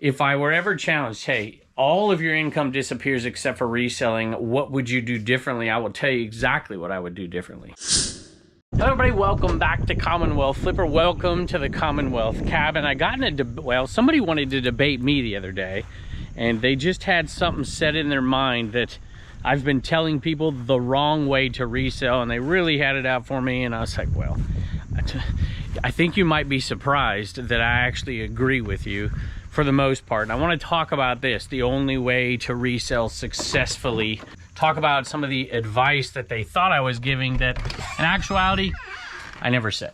if I were ever challenged, hey, all of your income disappears except for reselling, what would you do differently? I will tell you exactly what I would do differently. Hello everybody, welcome back to Commonwealth. Flipper, welcome to the Commonwealth cabin. I got in a well, somebody wanted to debate me the other day, and they just had something set in their mind that I've been telling people the wrong way to resell, and they really had it out for me, and I was like, well, I think you might be surprised that I actually agree with you for the most part. And I want to talk about this, the only way to resell successfully. Talk about some of the advice that they thought I was giving that in actuality, I never say.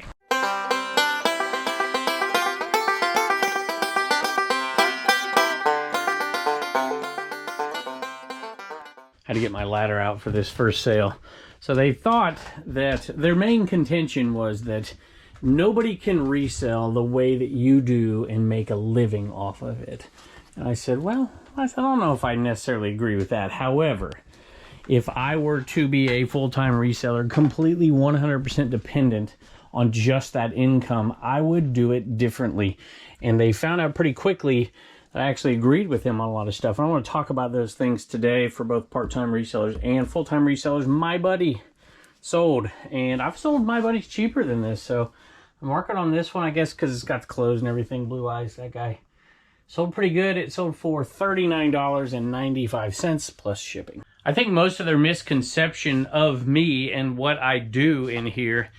Had to get my ladder out for this first sale. So they thought that their main contention was that nobody can resell the way that you do and make a living off of it. And I said, well, I don't know if I necessarily agree with that. However, if I were to be a full-time reseller, completely 100% dependent on just that income, I would do it differently. And they found out pretty quickly that I actually agreed with them on a lot of stuff. And I want to talk about those things today for both part-time resellers and full-time resellers. My buddy sold, and I've sold my buddies cheaper than this, so I'm working on this one, I guess, because it's got the clothes and everything. Blue eyes, that guy sold pretty good. It sold for $39.95 plus shipping. I think most of their misconception of me and what I do in here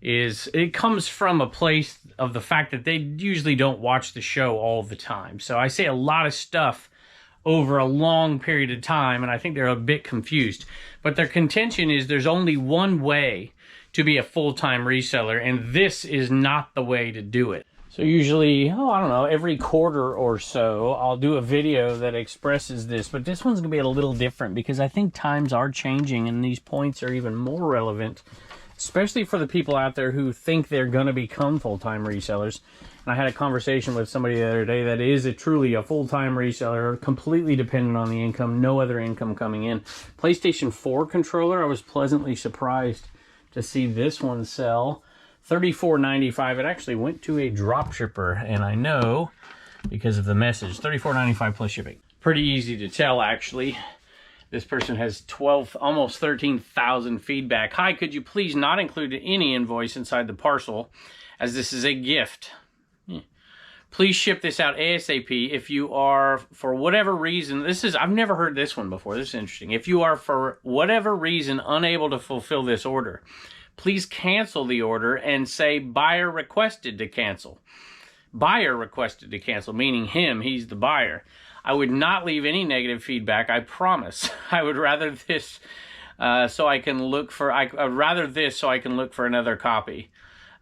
is it comes from a place of the fact that they usually don't watch the show all the time. So I say a lot of stuff over a long period of time, and I think they're a bit confused. But their contention is there's only one way to be a full-time reseller, and this is not the way to do it. So usually, I don't know, every quarter or so, I'll do a video that expresses this, but this one's gonna be a little different because I think times are changing and these points are even more relevant, especially for the people out there who think they're gonna become full-time resellers. And I had a conversation with somebody the other day that is truly a full-time reseller, completely dependent on the income, no other income coming in. PlayStation 4 controller, I was pleasantly surprised to see this one sell $34.95. It actually went to a drop shipper, and I know because of the message, $34.95 plus shipping. Pretty easy to tell, actually. This person has almost 13,000 feedback. Hi, could you please not include any invoice inside the parcel, as this is a gift. Please ship this out ASAP. If you are, for whatever reason, I've never heard this one before. This is interesting. If you are, for whatever reason, unable to fulfill this order, please cancel the order and say buyer requested to cancel. Buyer requested to cancel, meaning him, he's the buyer. I would not leave any negative feedback, I promise. I would rather this so I can look for another copy.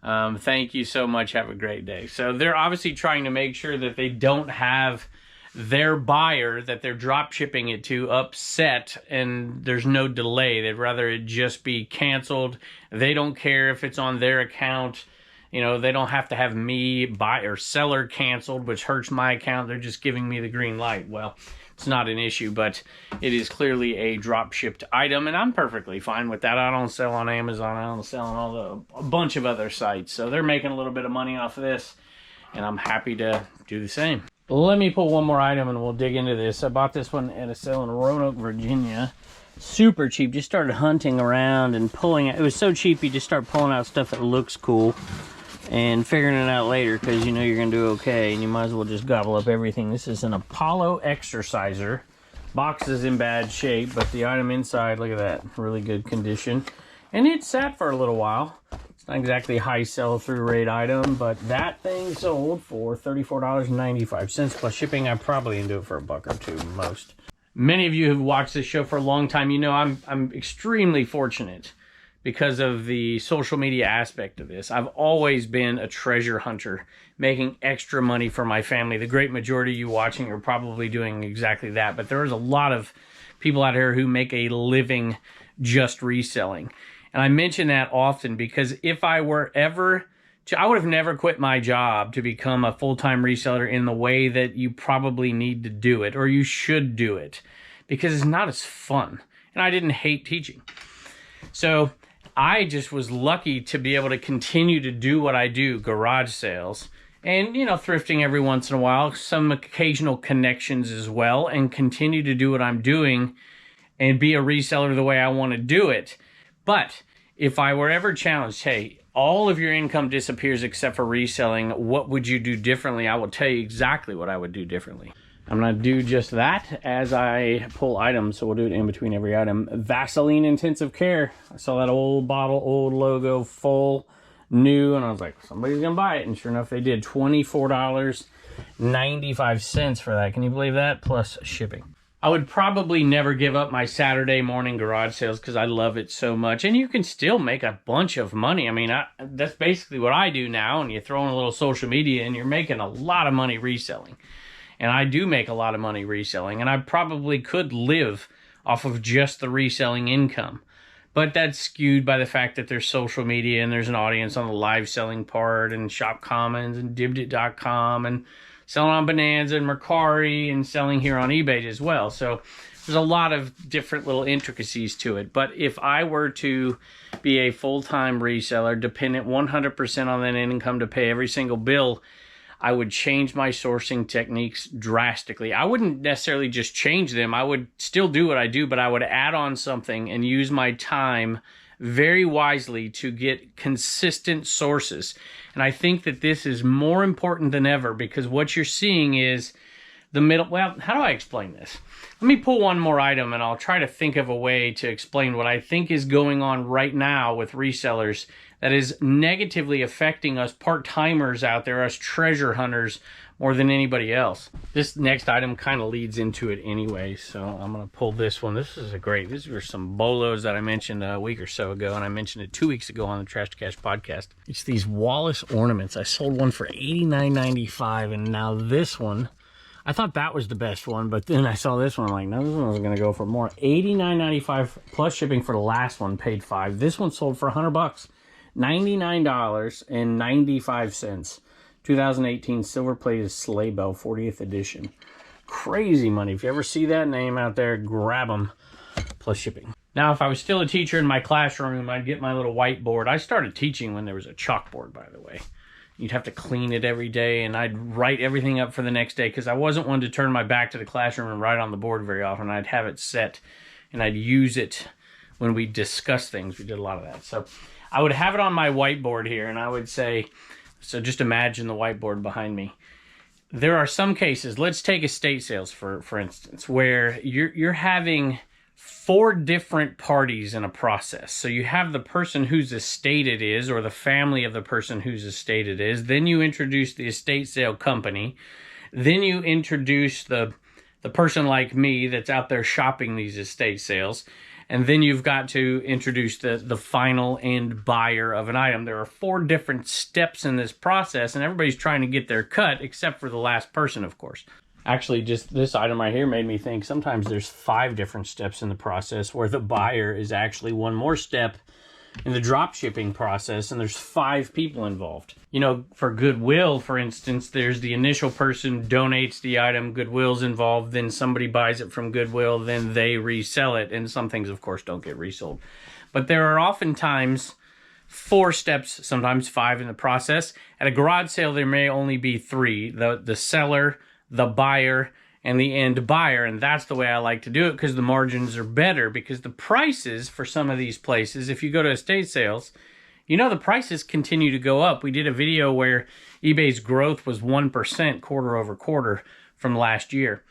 Thank you so much. Have a great day. So they're obviously trying to make sure that they don't have their buyer that they're drop shipping it to upset and there's no delay. They'd rather it just be canceled. They don't care if it's on their account. You know, they don't have to have me seller canceled, which hurts my account. They're just giving me the green light. Well, it's not an issue, but it is clearly a drop shipped item, and I'm perfectly fine with that. I don't sell on Amazon. I don't sell on a bunch of other sites. So they're making a little bit of money off of this, and I'm happy to do the same. Let me pull one more item and we'll dig into this. I bought this one at a sale in Roanoke, Virginia. Super cheap. Just started hunting around and pulling it. It was so cheap, you just start pulling out stuff that looks cool and figuring it out later because you know you're going to do okay and you might as well just gobble up everything. This is an Apollo exerciser. Box is in bad shape, but the item inside, look at that, really good condition. And it sat for a little while. It's not exactly a high sell-through rate item, but that thing sold for $34.95 plus shipping. I probably can do it for $1 or $2 most. Many of you who've watched this show for a long time, you know I'm extremely fortunate because of the social media aspect of this. I've always been a treasure hunter, making extra money for my family. The great majority of you watching are probably doing exactly that, but there is a lot of people out here who make a living just reselling. And I mention that often because if I were ever I would have never quit my job to become a full-time reseller in the way that you probably need to do it, or you should do it, because it's not as fun. And I didn't hate teaching. So I just was lucky to be able to continue to do what I do, garage sales, and, you know, thrifting every once in a while, some occasional connections as well, and continue to do what I'm doing and be a reseller the way I want to do it. But if I were ever challenged, hey, all of your income disappears except for reselling, what would you do differently? I will tell you exactly what I would do differently. I'm going to do just that as I pull items, so we'll do it in between every item. Vaseline Intensive Care. I saw that old bottle, old logo, full, new, and I was like, somebody's going to buy it. And sure enough, they did. $24.95 for that. Can you believe that? Plus shipping. I would probably never give up my Saturday morning garage sales because I love it so much. And you can still make a bunch of money. I mean, that's basically what I do now. And you throw in a little social media and you're making a lot of money reselling. And I do make a lot of money reselling. And I probably could live off of just the reselling income. But that's skewed by the fact that there's social media and there's an audience on the live selling part and Shop Commons and Dibdit.com and selling on Bonanza and Mercari and selling here on eBay as well. So there's a lot of different little intricacies to it. But if I were to be a full-time reseller, dependent 100% on that income to pay every single bill, I would change my sourcing techniques drastically. I wouldn't necessarily just change them. I would still do what I do, but I would add on something and use my time very wisely to get consistent sources. And I think that this is more important than ever because what you're seeing is the middle. Well, how do I explain this? Let me pull one more item and I'll try to think of a way to explain what I think is going on right now with resellers that is negatively affecting us part-timers out there, us treasure hunters, more than anybody else. This next item kind of leads into it anyway, so I'm going to pull this one. These are some bolos that I mentioned a week or so ago, and I mentioned it 2 weeks ago on the Trash to Cash podcast. It's these Wallace ornaments. I sold one for $89.95, and now this one, I thought that was the best one, but then I saw this one. I'm like, no, this one was going to go for more. $89.95 plus shipping for the last one, paid $5. This one sold for $100, $99.95. 2018 silver plated sleigh bell, 40th edition. Crazy money. If you ever see that name out there, grab them, plus shipping. Now, if I was still a teacher in my classroom, I'd get my little whiteboard. I started teaching when there was a chalkboard, by the way. You'd have to clean it every day, and I'd write everything up for the next day because I wasn't one to turn my back to the classroom and write on the board very often. I'd have it set, and I'd use it when we discuss things. We did a lot of that. So I would have it on my whiteboard here, and I would say, so just imagine the whiteboard behind me. There are some cases, let's take estate sales for instance, where you're having 4 different parties in a process. So you have the person whose estate it is, or the family of the person whose estate it is. Then you introduce the estate sale company. Then you introduce the person like me that's out there shopping these estate sales. And then you've got to introduce the final end buyer of an item. There are 4 different steps in this process, and everybody's trying to get their cut, except for the last person, of course. Actually, just this item right here made me think sometimes there's 5 different steps in the process where the buyer is actually one more step in the drop shipping process, and there's 5 people involved. You know, for Goodwill, for instance, there's the initial person donates the item, Goodwill's involved, then somebody buys it from Goodwill, then they resell it, and some things, of course, don't get resold. But there are oftentimes 4 steps, sometimes 5 in the process. At a garage sale, there may only be 3, the seller, the buyer, and the end buyer, and that's the way I like to do it because the margins are better, because the prices for some of these places, if you go to estate sales, you know the prices continue to go up. We did a video where eBay's growth was 1% quarter over quarter from last year,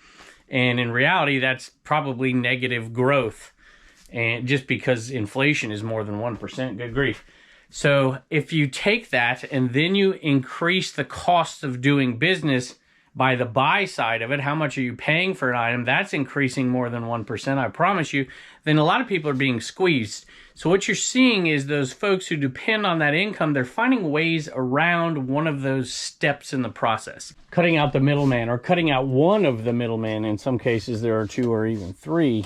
and in reality that's probably negative growth, and just because inflation is more than 1%, good grief. So if you take that and then you increase the cost of doing business by the buy side of it, how much are you paying for an item? That's increasing more than 1%, I promise you. Then a lot of people are being squeezed. So what you're seeing is those folks who depend on that income, they're finding ways around one of those steps in the process. Cutting out the middleman, or cutting out one of the middlemen. In some cases, there are 2 or even 3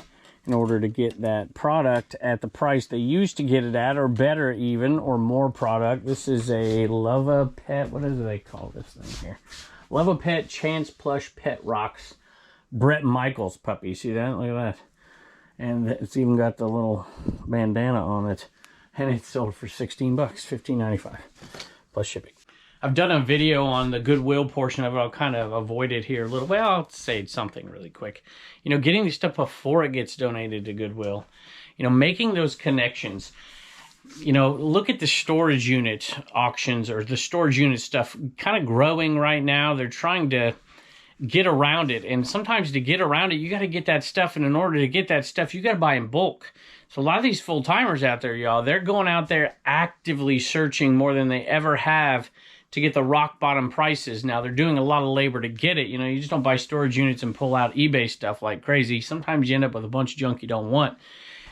in order to get that product at the price they used to get it at, or better even, or more product. This is a Love Pet, what do they call this thing here? Love a Pet Chance Plush Pet Rocks Brett Michaels puppy. See that? Look at that. And it's even got the little bandana on it. And it's sold for $16, $15.95 plus shipping. I've done a video on the goodwill portion of it. I'll kind of avoid it here a little bit. I'll say something really quick. You know, getting the stuff before it gets donated to Goodwill. You know, making those connections. You know, look at the storage unit auctions or the storage unit stuff kind of growing right now. They're trying to get around it. And sometimes to get around it, you got to get that stuff. And in order to get that stuff, you got to buy in bulk. So a lot of these full-timers out there, y'all, they're going out there actively searching more than they ever have to get the rock bottom prices. Now, they're doing a lot of labor to get it. You know, you just don't buy storage units and pull out eBay stuff like crazy. Sometimes you end up with a bunch of junk you don't want,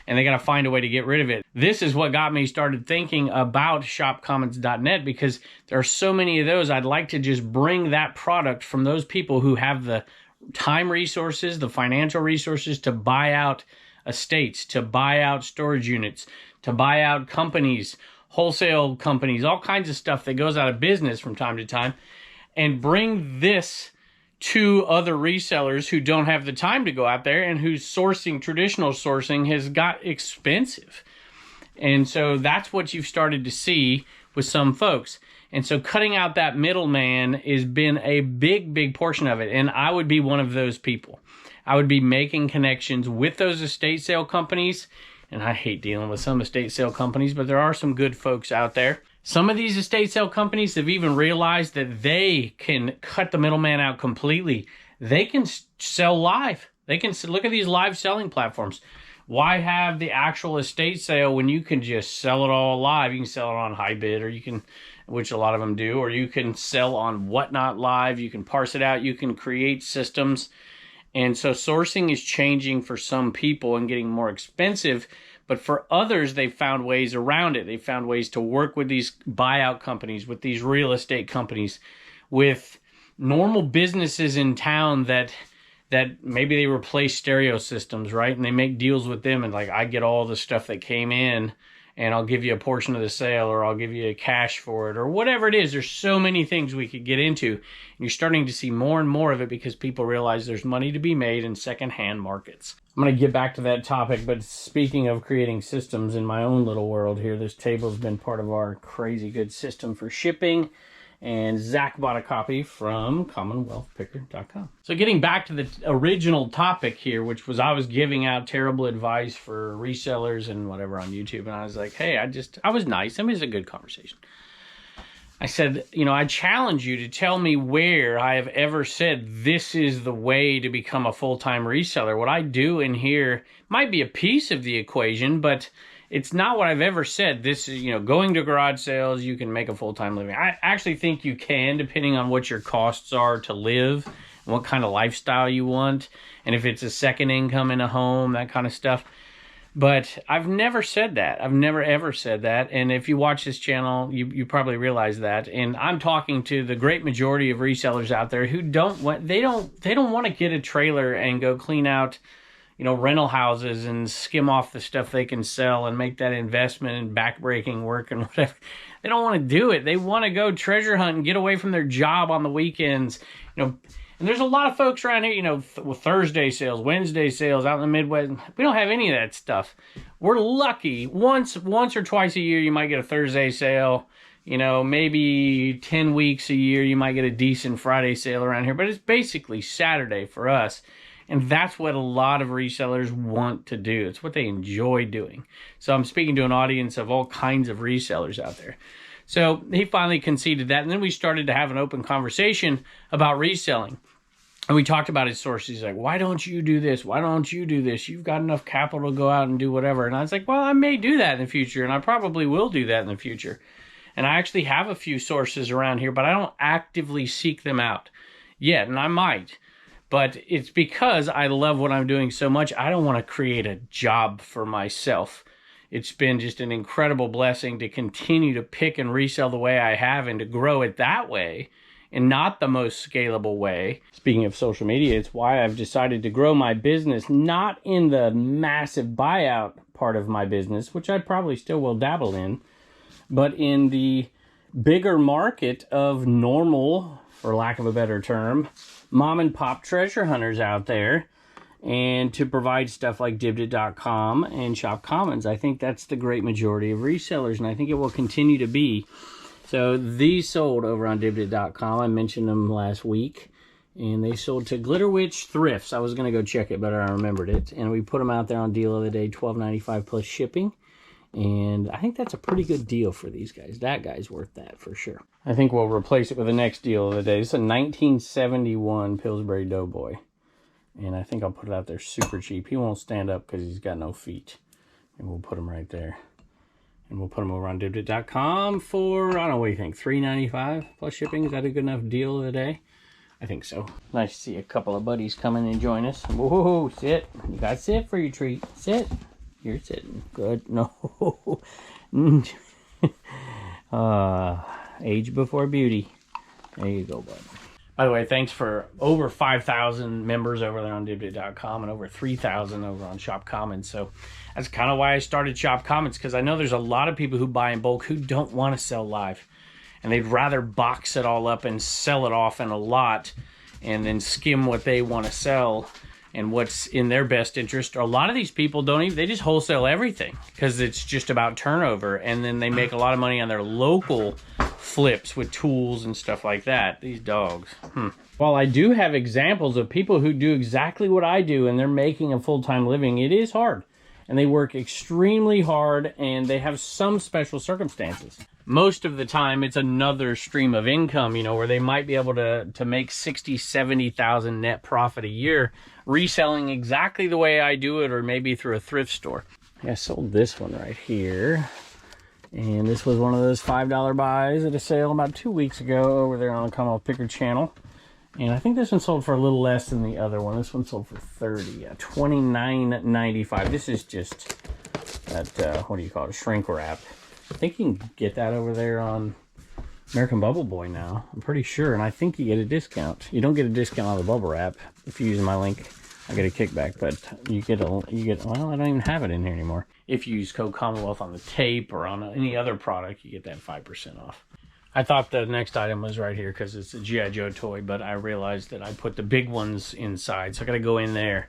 and they got to find a way to get rid of it. This is what got me started thinking about shopcommons.net, because there are so many of those. I'd like to just bring that product from those people who have the time resources, the financial resources to buy out estates, to buy out storage units, to buy out companies, wholesale companies, all kinds of stuff that goes out of business from time to time, and bring this to other resellers who don't have the time to go out there and whose sourcing, traditional sourcing, has got expensive. And so that's what you've started to see with some folks. And so cutting out that middleman has been a big, big portion of it. And I would be one of those people. I would be making connections with those estate sale companies. And I hate dealing with some estate sale companies, but there are some good folks out there. Some of these estate sale companies have even realized that they can cut the middleman out completely. They can sell live. They can look at these live selling platforms. Why have the actual estate sale when you can just sell it all live? You can sell it on HiBid, or you can, which a lot of them do, or you can sell on Whatnot Live. You can parse it out. You can create systems. And so sourcing is changing for some people and getting more expensive. But for others, they found ways around it. They found ways to work with these buyout companies, with these real estate companies, with normal businesses in town that maybe they replace stereo systems, right? And they make deals with them, and like, I get all the stuff that came in, and I'll give you a portion of the sale, or I'll give you a cash for it, or whatever it is. There's so many things we could get into. And you're starting to see more and more of it because people realize there's money to be made in secondhand markets. I'm going to get back to that topic, but speaking of creating systems in my own little world here, this table's been part of our crazy good system for shipping. And Zach bought a copy from CommonwealthPicker.com. So getting back to the original topic here, which was I was giving out terrible advice for resellers and whatever on YouTube. And I was like, hey, I was nice. I mean, it was a good conversation. I said, you know, I challenge you to tell me where I have ever said this is the way to become a full-time reseller. What I do in here might be a piece of the equation, but it's not what I've ever said. This is, you know, going to garage sales, you can make a full-time living. I actually think you can, depending on what your costs are to live, and what kind of lifestyle you want, and if it's a second income in a home, that kind of stuff. But I've never said that. I've never ever said that. And if you watch this channel, you probably realize that. And I'm talking to the great majority of resellers out there who don't want to get a trailer and go clean out, you know, rental houses and skim off the stuff they can sell and make that investment in backbreaking work and whatever. They don't want to do it. They want to go treasure hunt and get away from their job on the weekends, you know. And there's a lot of folks around here, you know, with Thursday sales, Wednesday sales out in the Midwest. We don't have any of that stuff. We're lucky. Once or twice a year, you might get a Thursday sale. You know, maybe 10 weeks a year, you might get a decent Friday sale around here. But it's basically Saturday for us. And that's what a lot of resellers want to do. It's what they enjoy doing. So I'm speaking to an audience of all kinds of resellers out there. So he finally conceded that. And then we started to have an open conversation about reselling. And we talked about his sources. He's like, why don't you do this? Why don't you do this? You've got enough capital to go out and do whatever. And I was like, well, I may do that in the future. And I probably will do that in the future. And I actually have a few sources around here, but I don't actively seek them out yet. And I might. But it's because I love what I'm doing so much. I don't want to create a job for myself. It's been just an incredible blessing to continue to pick and resell the way I have and to grow it that way and not the most scalable way. Speaking of social media, it's why I've decided to grow my business, not in the massive buyout part of my business, which I probably still will dabble in, but in the bigger market of normal, for lack of a better term, mom and pop treasure hunters out there, and to provide stuff like Dibdit.com and Shop Commons. I think that's the great majority of resellers, and I think it will continue to be. So these sold over on Dibdit.com. I mentioned them last week. And they sold to Glitter Witch Thrifts. I was going to go check it, but I remembered it. And we put them out there on deal of the day, $12.95 plus shipping. And I think that's a pretty good deal for these guys. That guy's worth that for sure. I think we'll replace it with the next deal of the day. It's a 1971 Pillsbury Doughboy. And I think I'll put it out there super cheap. He won't stand up because he's got no feet. And we'll put him right there. And we'll put them over on Dibdit.com for, I don't know, what do you think, $3.95 plus shipping? Is that a good enough deal of the day? I think so. Nice to see a couple of buddies come in and join us. Whoa, sit. You got to sit for your treat. Sit. You're sitting. Good. No. Age before beauty. There you go, bud. By the way, thanks for over 5,000 members over there on Dibdit.com and over 3,000 over on Shop Commons. So that's kind of why I started Shop Commons, because I know there's a lot of people who buy in bulk who don't want to sell live. And they'd rather box it all up and sell it off in a lot and then skim what they want to sell and what's in their best interest. Or a lot of these people don't even, they just wholesale everything because it's just about turnover. And then they make a lot of money on their local flips with tools and stuff like that. These dogs. While I do have examples of people who do exactly what I do and they're making a full-time living, it is hard. And they work extremely hard and they have some special circumstances. Most of the time, it's another stream of income, you know, where they might be able to make 60, 70,000 net profit a year, reselling exactly the way I do it, or maybe through a thrift store. I sold this one right here. And this was one of those $5 buys at a sale about 2 weeks ago over there on the Commonwealth Picker channel. And I think this one sold for a little less than the other one. This one sold for $30, $29.95. This is just that, what do you call it, a shrink wrap. I think you can get that over there on American Bubble Boy now. I'm pretty sure, and I think you get a discount. You don't get a discount on the bubble wrap if you use my link. I get a kickback, but you get, well, I don't even have it in here anymore. If you use code Commonwealth on the tape or on any other product, you get that 5% off. I thought the next item was right here because it's a G.I. Joe toy, but I realized that I put the big ones inside, so I got to go in there.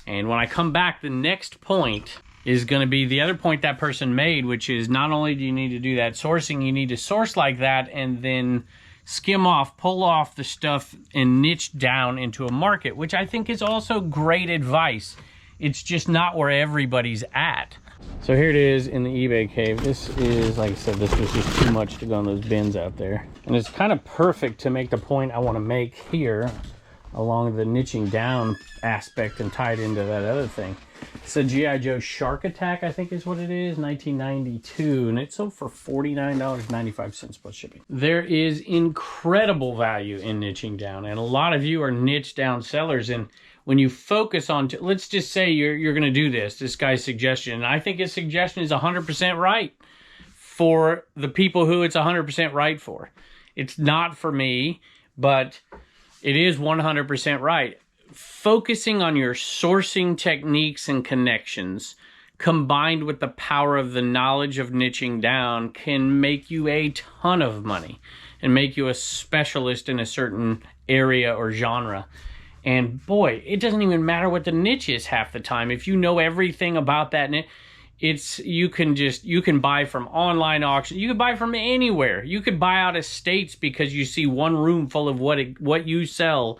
And when I come back, the next point is going to be the other point that person made, which is not only do you need to do that sourcing, you need to source like that and then skim off, pull off the stuff and niche down into a market, which I think is also great advice. It's just not where everybody's at. So here it is in the eBay cave. This is, like I said, this was just too much to go in those bins out there. And it's kind of perfect to make the point I want to make here along the niching down aspect and tie it into that other thing. It's a G.I. Joe Shark Attack, I think is what it is, 1992, and it sold for $49.95 plus shipping. There is incredible value in niching down, and a lot of you are niche down sellers, and when you focus on, let's just say you're going to do this guy's suggestion, and I think his suggestion is 100% right for the people who it's 100% right for. It's not for me, but it is 100% right. Focusing on your sourcing techniques and connections combined with the power of the knowledge of niching down can make you a ton of money and make you a specialist in a certain area or genre. And boy, it doesn't even matter what the niche is half the time. If you know everything about that niche, you can buy from online auction. You can buy from anywhere. You could buy out of states because you see one room full of what you sell,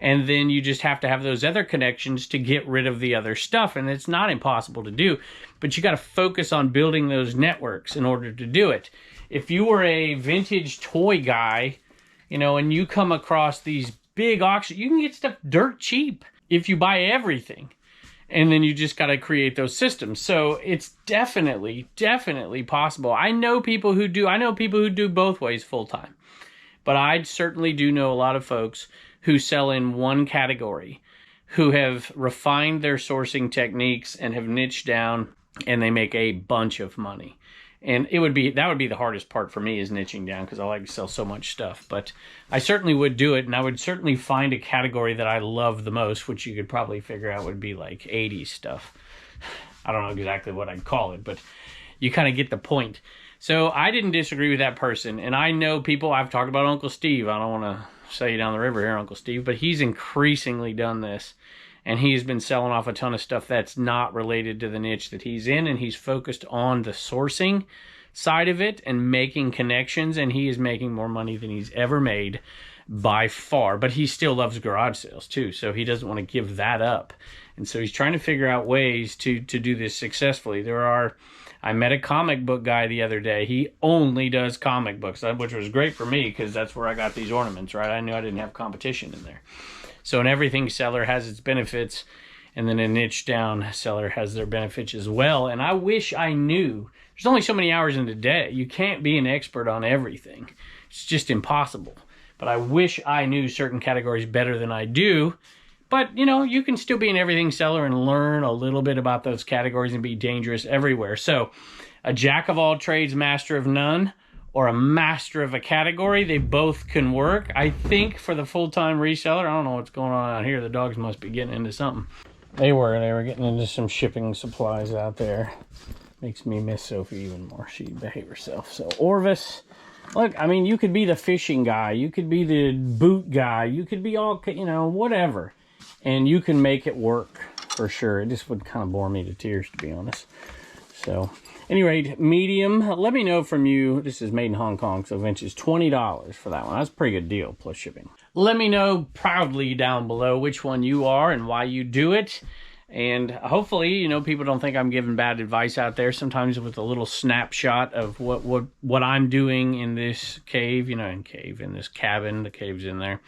and then you just have to have those other connections to get rid of the other stuff. And it's not impossible to do, but you got to focus on building those networks in order to do it. If you were a vintage toy guy, you know, and you come across these big auctions, you can get stuff dirt cheap if you buy everything. And then you just got to create those systems. So it's definitely possible. I know people who do both ways full time. But I certainly do know a lot of folks who sell in one category, who have refined their sourcing techniques and have niched down, and they make a bunch of money. And that would be the hardest part for me, is niching down, because I like to sell so much stuff. But I certainly would do it, and I would certainly find a category that I love the most, which you could probably figure out would be like 80s stuff. I don't know exactly what I'd call it, but you kind of get the point. So I didn't disagree with that person, and I know people, I've talked about Uncle Steve. I don't want to sell you down the river here, Uncle Steve, but he's increasingly done this. And he's been selling off a ton of stuff that's not related to the niche that he's in, and he's focused on the sourcing side of it and making connections, and he is making more money than he's ever made by far. But he still loves garage sales too, so he doesn't want to give that up. And so he's trying to figure out ways to do this successfully. I met a comic book guy the other day. He only does comic books, which was great for me because that's where I got these ornaments, right? I knew I didn't have competition in there. So an everything seller has its benefits, and then a niche down seller has their benefits as well. And I wish I knew. There's only so many hours in the day. You can't be an expert on everything. It's just impossible. But I wish I knew certain categories better than I do. But, you know, you can still be an everything seller and learn a little bit about those categories and be dangerous everywhere. So a jack of all trades, master of none, or a master of a category, they both can work. I think for the full-time reseller, I don't know what's going on out here. The dogs must be getting into something. They were getting into some shipping supplies out there. Makes me miss Sophie even more. She'd behave herself. So Orvis, look, I mean, you could be the fishing guy. You could be the boot guy. You could be all, you know, whatever. And you can make it work for sure. It just would kind of bore me to tears, to be honest. So, at any rate, medium. Let me know from you. This is made in Hong Kong, so vintage $20 for that one. That's a pretty good deal, plus shipping. Let me know proudly down below which one you are and why you do it. And hopefully, you know, people don't think I'm giving bad advice out there. Sometimes with a little snapshot of what I'm doing in this cave, you know, in this cabin, the cave's in there.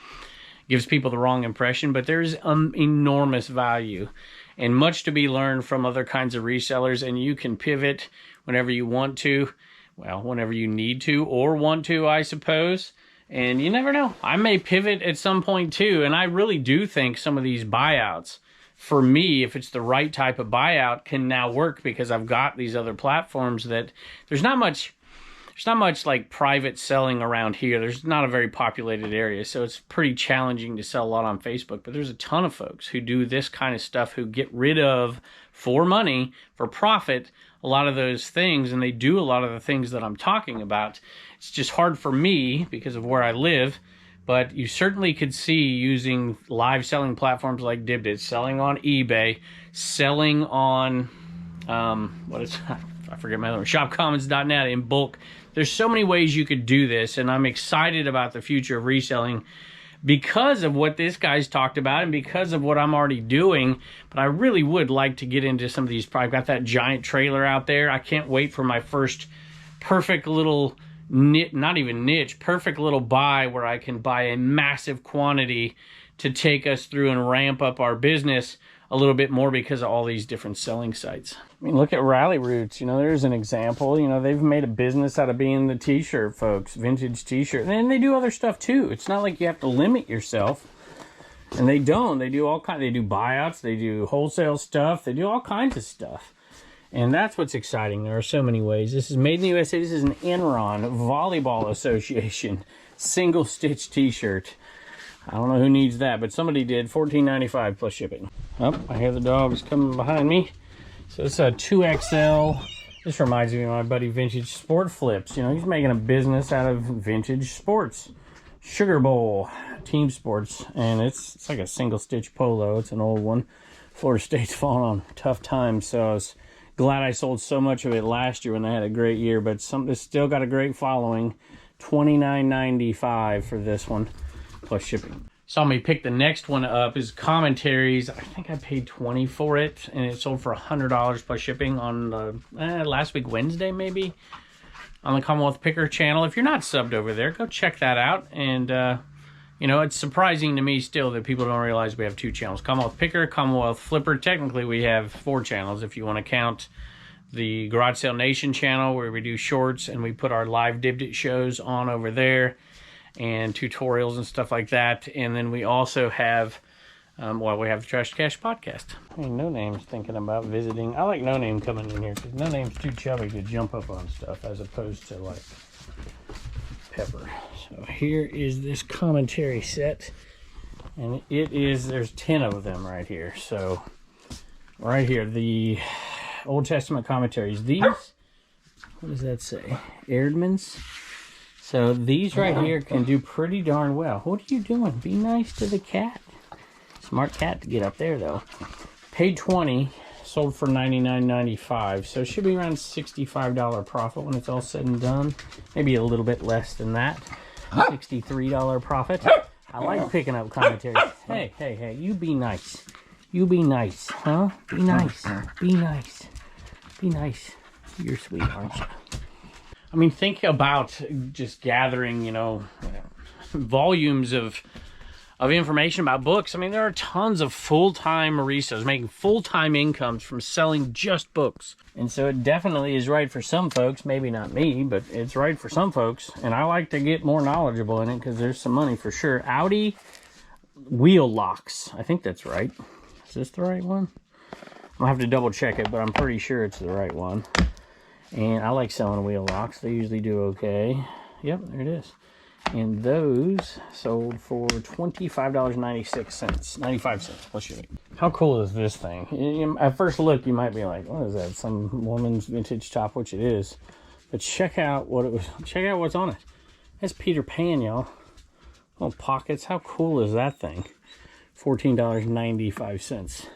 Gives people the wrong impression, but there's enormous value and much to be learned from other kinds of resellers, and you can pivot whenever you want to, well, whenever you need to or want to, I suppose, and you never know. I may pivot at some point too, and I really do think some of these buyouts, for me, if it's the right type of buyout, can now work because I've got these other platforms that there's not much like private selling around here. There's not a very populated area, so it's pretty challenging to sell a lot on Facebook. But there's a ton of folks who do this kind of stuff, who get rid of, for money, for profit, a lot of those things, and they do a lot of the things that I'm talking about. It's just hard for me because of where I live, but you certainly could see using live selling platforms like Dibdit, selling on eBay, selling on, I forget my other one, shopcommons.net in bulk. There's so many ways you could do this, and I'm excited about the future of reselling because of what this guy's talked about and because of what I'm already doing. But I really would like to get into some of these. I've got that giant trailer out there. I can't wait for my first perfect little, not even niche, perfect little buy where I can buy a massive quantity to take us through and ramp up our business a little bit more because of all these different selling sites. I mean, look at Rally Roots. You know, there's an example. You know, they've made a business out of being the t-shirt folks, vintage t-shirt. And then they do other stuff too. It's not like you have to limit yourself. And they don't. They do all kinds. They do buyouts. They do wholesale stuff. They do all kinds of stuff. And that's what's exciting. There are so many ways. This is made in the USA. This is an Enron Volleyball Association single stitch t-shirt. I don't know who needs that, but somebody did. $14.95 plus shipping. Oh, I hear the dogs coming behind me. So it's a 2XL. This reminds me of my buddy Vintage Sport Flips. You know, he's making a business out of vintage sports. Sugar Bowl, team sports. And it's like a single stitch polo. It's an old one. Florida State's fallen on tough times, so I was glad I sold so much of it last year when they had a great year. But it's still got a great following. $29.95 for this one. Plus shipping. Saw me pick the next one up is commentaries. I think I paid $20 for it, and it sold for $100 plus shipping on last week Wednesday, maybe, on the Commonwealth Picker channel. If you're not subbed over there, go check that out. And you know, it's surprising to me still that people don't realize we have two channels: Commonwealth Picker, Commonwealth Flipper. Technically, we have 4 channels if you want to count the Garage Sale Nation channel, where we do shorts and we put our live Dibdit shows on over there, and tutorials and stuff like that. And then we also have, we have the Trash to Cash podcast. I mean, No Name's thinking about visiting. I like No Name coming in here because No Name's too chubby to jump up on stuff as opposed to like Pepper. So here is this commentary set, and there's 10 of them right here. So right here, the Old Testament commentaries. These, what does that say? Erdman's. So these right here can do pretty darn well. What are you doing? Be nice to the cat. Smart cat to get up there though. Paid $20. sold for $99.95. So it should be around $65 profit when it's all said and done. Maybe a little bit less than that. $63 profit. I like picking up commentary. Hey, you be nice. You be nice, huh? Be nice. Be nice. Be nice. You're sweet, aren't you? I mean, think about just gathering, you know, volumes of information about books. I mean, there are tons of full-time resellers making full-time incomes from selling just books. And so it definitely is right for some folks, maybe not me, but it's right for some folks. And I like to get more knowledgeable in it because there's some money for sure. Audi wheel locks. I think that's right. Is this the right one? I'll have to double check it, but I'm pretty sure it's the right one. And I like selling wheel locks. They usually do okay. Yep, there it is. And those sold for $25.96, 95 cents plus shipping. How cool is this thing? At first look, you might be like, what is that? Some woman's vintage top, which it is. But check out what it was. Check out what's on it. That's Peter Pan, y'all. Little pockets. How cool is that thing? $14.95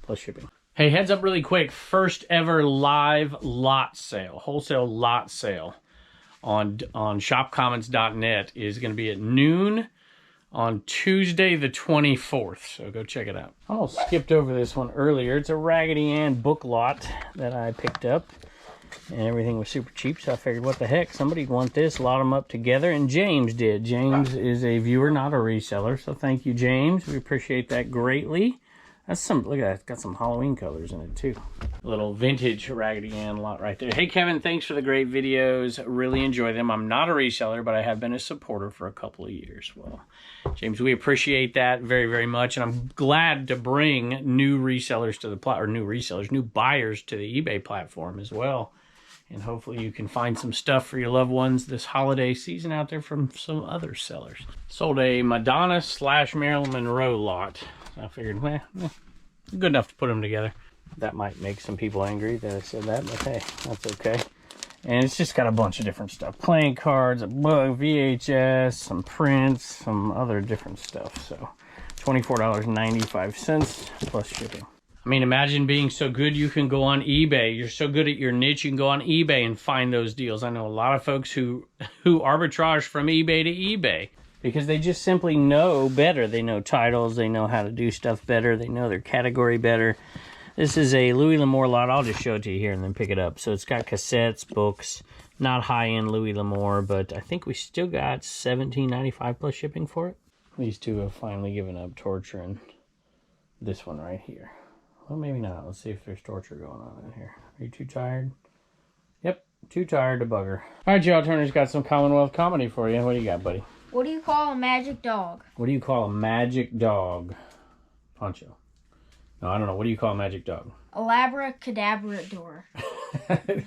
plus shipping. Hey, heads up really quick. First ever live lot sale, wholesale lot sale on shopcommons.net is going to be at noon on Tuesday the 24th. So go check it out. I almost skipped over this one earlier. It's a Raggedy Ann book lot that I picked up. And everything was super cheap, so I figured, what the heck, somebody'd want this, lot them up together, and James did. James is a viewer, not a reseller, so thank you, James. We appreciate that greatly. That's some, look at that, it's got some Halloween colors in it too. A little vintage Raggedy Ann lot right there. Hey Kevin, thanks for the great videos. Really enjoy them. I'm not a reseller, but I have been a supporter for a couple of years. Well, James, we appreciate that very, very much. And I'm glad to bring new resellers to the platform, or new buyers to the eBay platform as well. And hopefully you can find some stuff for your loved ones this holiday season out there from some other sellers. Sold a Madonna / Marilyn Monroe lot. I figured, good enough to put them together. That might make some people angry that I said that, but hey, that's okay. And it's just got a bunch of different stuff. Playing cards, a book, VHS, some prints, some other different stuff. So $24.95 plus shipping. I mean, imagine being so good you can go on eBay. You're so good at your niche, you can go on eBay and find those deals. I know a lot of folks who arbitrage from eBay to eBay, because they just simply know better. They know titles, they know how to do stuff better, they know their category better. This is a Louis L'Amour lot. I'll just show it to you here and then pick it up. So it's got cassettes, books, not high-end Louis L'Amour, but I think we still got $17.95 plus shipping for it. These two have finally given up torturing this one right here. Well, maybe not. Let's see if there's torture going on in here. Are you too tired? Yep, too tired to bugger. All right, y'all, Turner's got some Commonwealth comedy for you. What do you got, buddy? What do you call a magic dog? What do you call a magic dog? Poncho. No, I don't know. What do you call a magic dog? Abracadabrador.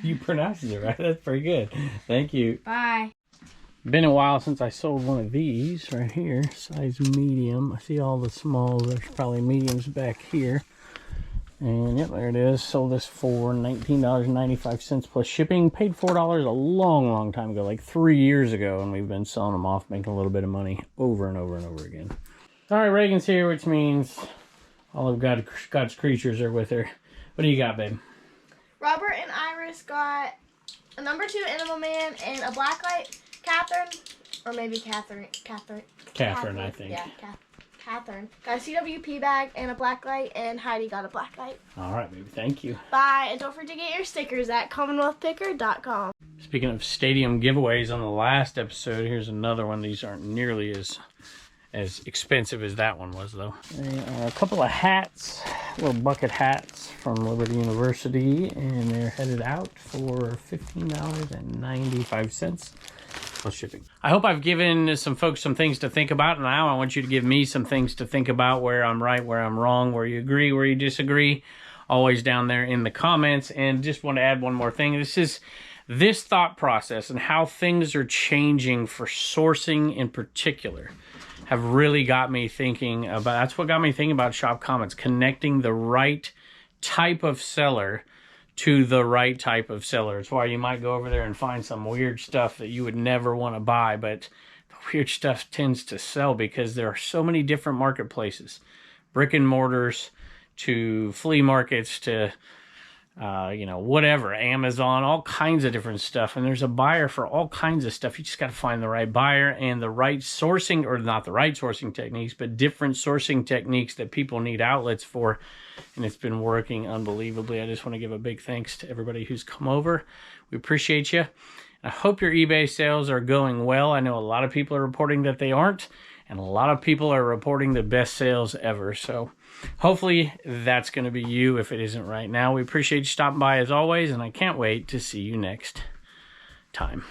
You pronounced it right. That's pretty good. Thank you. Bye. Been a while since I sold one of these right here. Size medium. I see all the smalls. There's probably mediums back here. And yep, there it is. Sold this for $19.95 plus shipping. Paid $4 a long, long time ago, like 3 years ago, and we've been selling them off, making a little bit of money over and over and over again. All right, Reagan's here, which means all of God's creatures are with her. What do you got, babe? Robert and Iris got a number 2 Animal Man and a blacklight. Catherine, or maybe Catherine, I think. Yeah, Catherine got a CWP bag and a blacklight, and Heidi got a blacklight. All right, baby. Thank you. Bye, and don't forget to get your stickers at CommonwealthPicker.com. Speaking of stadium giveaways, on the last episode, here's another one. These aren't nearly as expensive as that one was, though. A couple of hats, little bucket hats from Liberty University, and they're headed out for $15.95 plus shipping. I hope I've given some folks some things to think about, and now I want you to give me some things to think about, where I'm right, where I'm wrong, where you agree, where you disagree, always down there in the comments. And just want to add one more thing. This thought process and how things are changing for sourcing in particular have really got me thinking about, that's what got me thinking about Shop Commons, connecting the right type of seller to the right type of seller. It's why you might go over there and find some weird stuff that you would never want to buy, but the weird stuff tends to sell because there are so many different marketplaces, brick and mortars, to flea markets to whatever, Amazon, all kinds of different stuff. And there's a buyer for all kinds of stuff. You just got to find the right buyer and the right sourcing, or not the right sourcing techniques, but different sourcing techniques that people need outlets for. And it's been working unbelievably. I just want to give a big thanks to everybody who's come over. We appreciate you. I hope your eBay sales are going well. I know a lot of people are reporting that they aren't, and a lot of people are reporting the best sales ever. So hopefully that's going to be you if it isn't right now. We appreciate you stopping by as always, and I can't wait to see you next time.